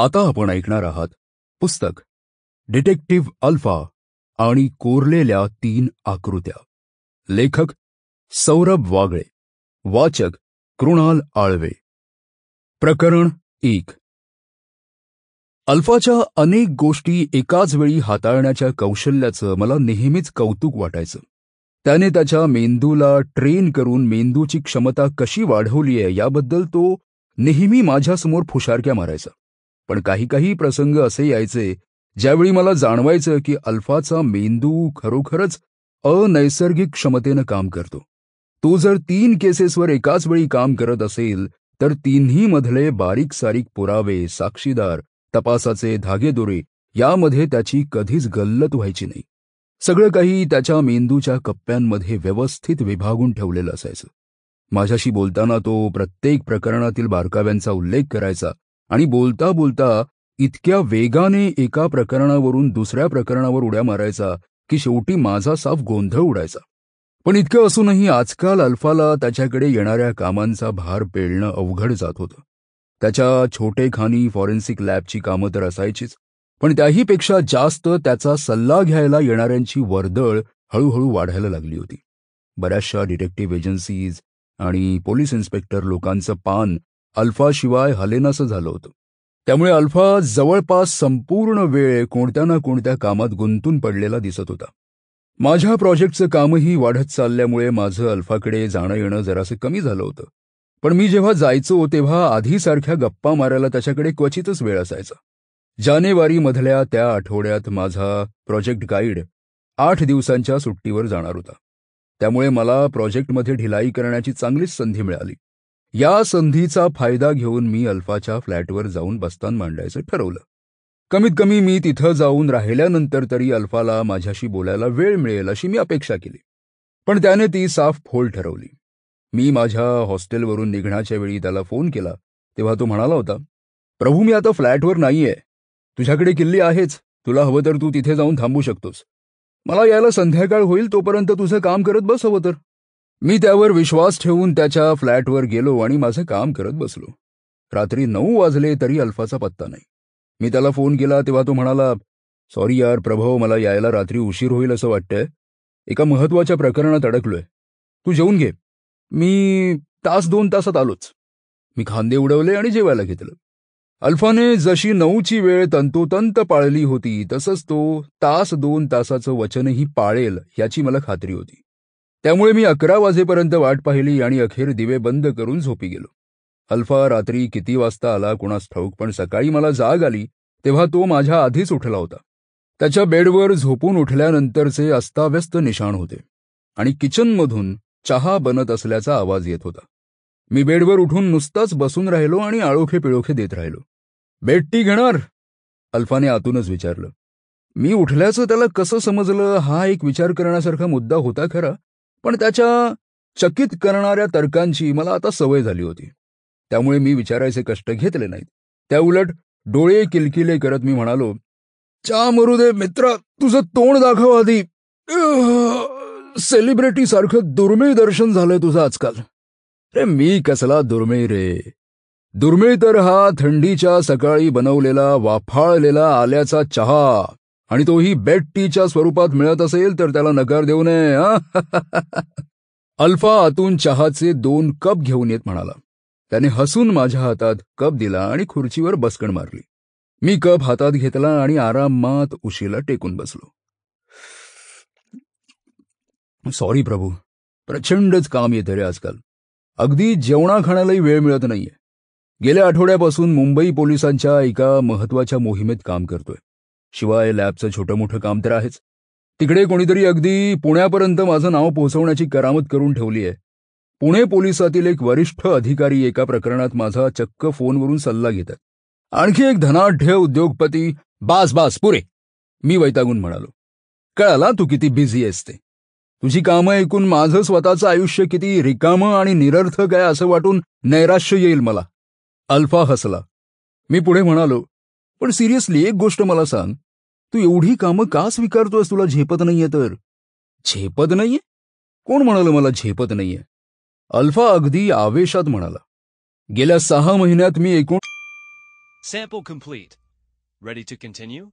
आता आपण ऐकणार आहात पुस्तक डिटेक्टिव्ह अल्फा आणि कोरलेल्या 3 आकृत्या. लेखक सौरभ वागळे. वाचक कृणाल आळवे. प्रकरण 1. अल्फाच्या अनेक गोष्टी एकाच वेळी हाताळण्याच्या कौशल्याचं मला नेहमीच कौतुक वाटायचं. त्याने त्याच्या मेंदूला ट्रेन करून मेंदूची क्षमता कशी वाढवली आहे याबद्दल तो नेहमी माझ्यासमोर फुशारक्या मारायचा. पण काही प्रसंग असे यायचे ज्यावेळी मला जाणवायचं की अल्फाचा मेंदू खरोखरच अनैसर्गिक क्षमतेनं काम करतो. तो जर 3 केसेसवर एकाच वेळी काम करत असेल तर तिन्ही मधले बारीक सारीक पुरावे, साक्षीदार, तपासाचे धागेदोरे यामध्ये त्याची कधीच गल्लत व्हायची नाही. सगळं काही त्याच्या मेंदूच्या कप्प्यांमध्ये व्यवस्थित विभागून ठेवलेलं असायचं. माझ्याशी बोलताना तो प्रत्येक प्रकरणातील बारकाव्यांचा उल्लेख करायचा आणि बोलता बोलता इतक्या वेगाने एका प्रकरणावरून दुसऱ्या प्रकरणावर उड्या मारायचा की शेवटी माझा साफ गोंधळ उडायचा. पण इतकं असूनही आजकाल अल्फाला त्याच्याकडे येणाऱ्या कामांचा भार पेलणं अवघड जात होतं. त्याच्या छोटेखानी फॉरेन्सिक लॅबची कामं तर असायचीच, पण त्याहीपेक्षा जास्त त्याचा सल्ला घ्यायला येणाऱ्यांची वर्दळ हळूहळू वाढायला लागली होती. बऱ्याचशा डिटेक्टिव्ह एजन्सीज आणि पोलीस इन्स्पेक्टर लोकांचं पान अल्फाशिवाय हलेनासं झालं होतं. त्यामुळे अल्फा जवळपास संपूर्ण वेळ कोणत्या ना कोणत्या कामात गुंतून पडलेला दिसत होता. माझ्या प्रोजेक्टचं कामही वाढत चालल्यामुळे माझं अल्फाकडे जाणं येणं जरासं कमी झालं होतं. पण मी जेव्हा जायचो तेव्हा आधीसारख्या गप्पा मारायला त्याच्याकडे क्वचितच वेळ असायचा. जानेवारीमधल्या त्या आठवड्यात माझा प्रोजेक्ट गाईड 8 दिवसांच्या सुट्टीवर जाणार होता. त्यामुळे मला प्रोजेक्टमध्ये ढिलाई करण्याची चांगलीच संधी मिळाली. या संधीचा फायदा घेऊन मी अल्फाच्या फ्लॅटवर जाऊन बस्तान मांडायचं ठरवलं. कमीत कमी मी तिथं जाऊन राहिल्यानंतर तरी अल्फाला माझ्याशी बोलायला वेळ मिळेल अशी मी अपेक्षा केली. पण त्याने ती साफ फोल ठरवली. मी माझ्या हॉस्टेलवरून निघण्याच्या वेळी त्याला फोन केला तेव्हा तो म्हणाला होता, प्रभू, मी आता फ्लॅटवर नाहीये. तुझ्याकडे किल्ली आहेच. तुला हवं तर तू तिथे जाऊन थांबू शकतोस. मला यायला संध्याकाळ होईल, तोपर्यंत तुझं काम करत बस हवं तर. मी त्यावर विश्वास ठेवून त्याच्या फ्लॅटवर गेलो आणि माझं काम करत बसलो. रात्री 9 वाजले तरी अल्फाचा पत्ता नाही. मी त्याला फोन केला तेव्हा तो म्हणाला, सॉरी यार प्रभो, मला यायला रात्री उशीर होईल असं वाटतंय. एका महत्वाच्या प्रकरणात अडकलोय. तू जेवून घे. मी 1-2 तासात आलोच. मी खांदे उडवले आणि जेवायला घेतलं. अल्फाने जशी 9ची वेळ तंतोतंत पाळली होती तसंच तो 1-2 तासाचं वचनही पाळेल याची मला खात्री होती. त्यामुळे मी 11 वाजेपर्यंत वाट पाहिली आणि अखेर दिवे बंद करून झोपी गेलो. अल्फा रात्री किती वाजता आला कोणास ठाऊक, पण सकाळी मला जाग आली तेव्हा तो माझ्या आधीच उठला होता. त्याच्या बेडवर झोपून उठल्यानंतरचे अस्ताव्यस्त निशाण होते आणि किचनमधून चहा बनत असल्याचा आवाज येत होता. मी बेडवर उठून नुसताच बसून राहिलो आणि आळोखे पिळोखे देत राहिलो. बेड टी घेणार? अल्फाने आतूनच विचारलं. मी उठल्याचं त्याला कसं समजलं हा एक विचार करण्यासारखा मुद्दा होता खरा, पण त्याच्या चकित करणाऱ्या तर्कांची मला आता सवय झाली होती. त्यामुळे मी विचारायचे कष्ट घेतले नाहीत. त्याउलट डोळे किलकिले करत मी म्हणालो, चहा मरू दे मित्रा, तुझं तोंड दाखव आधी. सेलिब्रिटी सारखं दुर्मिळ दर्शन झालंय तुझं आजकाल. रे मी कसला दुर्मिळ रे. दुर्मिळ तर हा थंडीच्या सकाळी बनवलेला वाफाळलेला आल्याचा चहा, आणि तोही बेड टीच्या स्वरूपात मिळत असेल तर त्याला नकार देऊ नये. अल्फा आतून चहाचे 2 कप घेऊन येत म्हणाला. त्याने हसून माझ्या हातात कप दिला आणि खुर्चीवर बसकण मारली. मी कप हातात घेतला आणि आरामात उशीला टेकून बसलो. सॉरी प्रभू, प्रचंडच काम येतं रे आजकाल. अगदी जेवणा खाण्यालाही वेळ मिळत नाहीये. गेल्या आठवड्यापासून मुंबई पोलिसांच्या एका महत्वाच्या मोहिमेत काम करतोय. शिवाय लॅबचं छोटं मोठं काम तर आहेच. तिकडे कोणीतरी अगदी पुण्यापर्यंत माझं नाव पोहोचवण्याची करामत करून ठेवली आहे. पुणे पोलिसातील एक वरिष्ठ अधिकारी एका प्रकरणात माझा चक्क फोनवरून सल्ला घेतात. आणखी एक धनाढ्य उद्योगपती. बास पुरे, मी वैतागून म्हणालो. कळाला तू किती बिझी आहेस ते. तुझी कामं ऐकून माझं स्वतःचं आयुष्य किती रिकामं आणि निरर्थक आहे असं वाटून नैराश्य येईल मला. अल्फा हसला. मी पुढे म्हणालो, पण सिरियसली एक गोष्ट मला सांग, तू एवढी कामं का स्वीकारतोयस? तुला झेपत नाहीये तर? झेपत नाहीये? कोण म्हणालं मला झेपत नाहीये? अल्फा अगदी आवेशात म्हणाला. गेल्या 6 महिन्यात मी एकूण Sample complete. Ready to continue?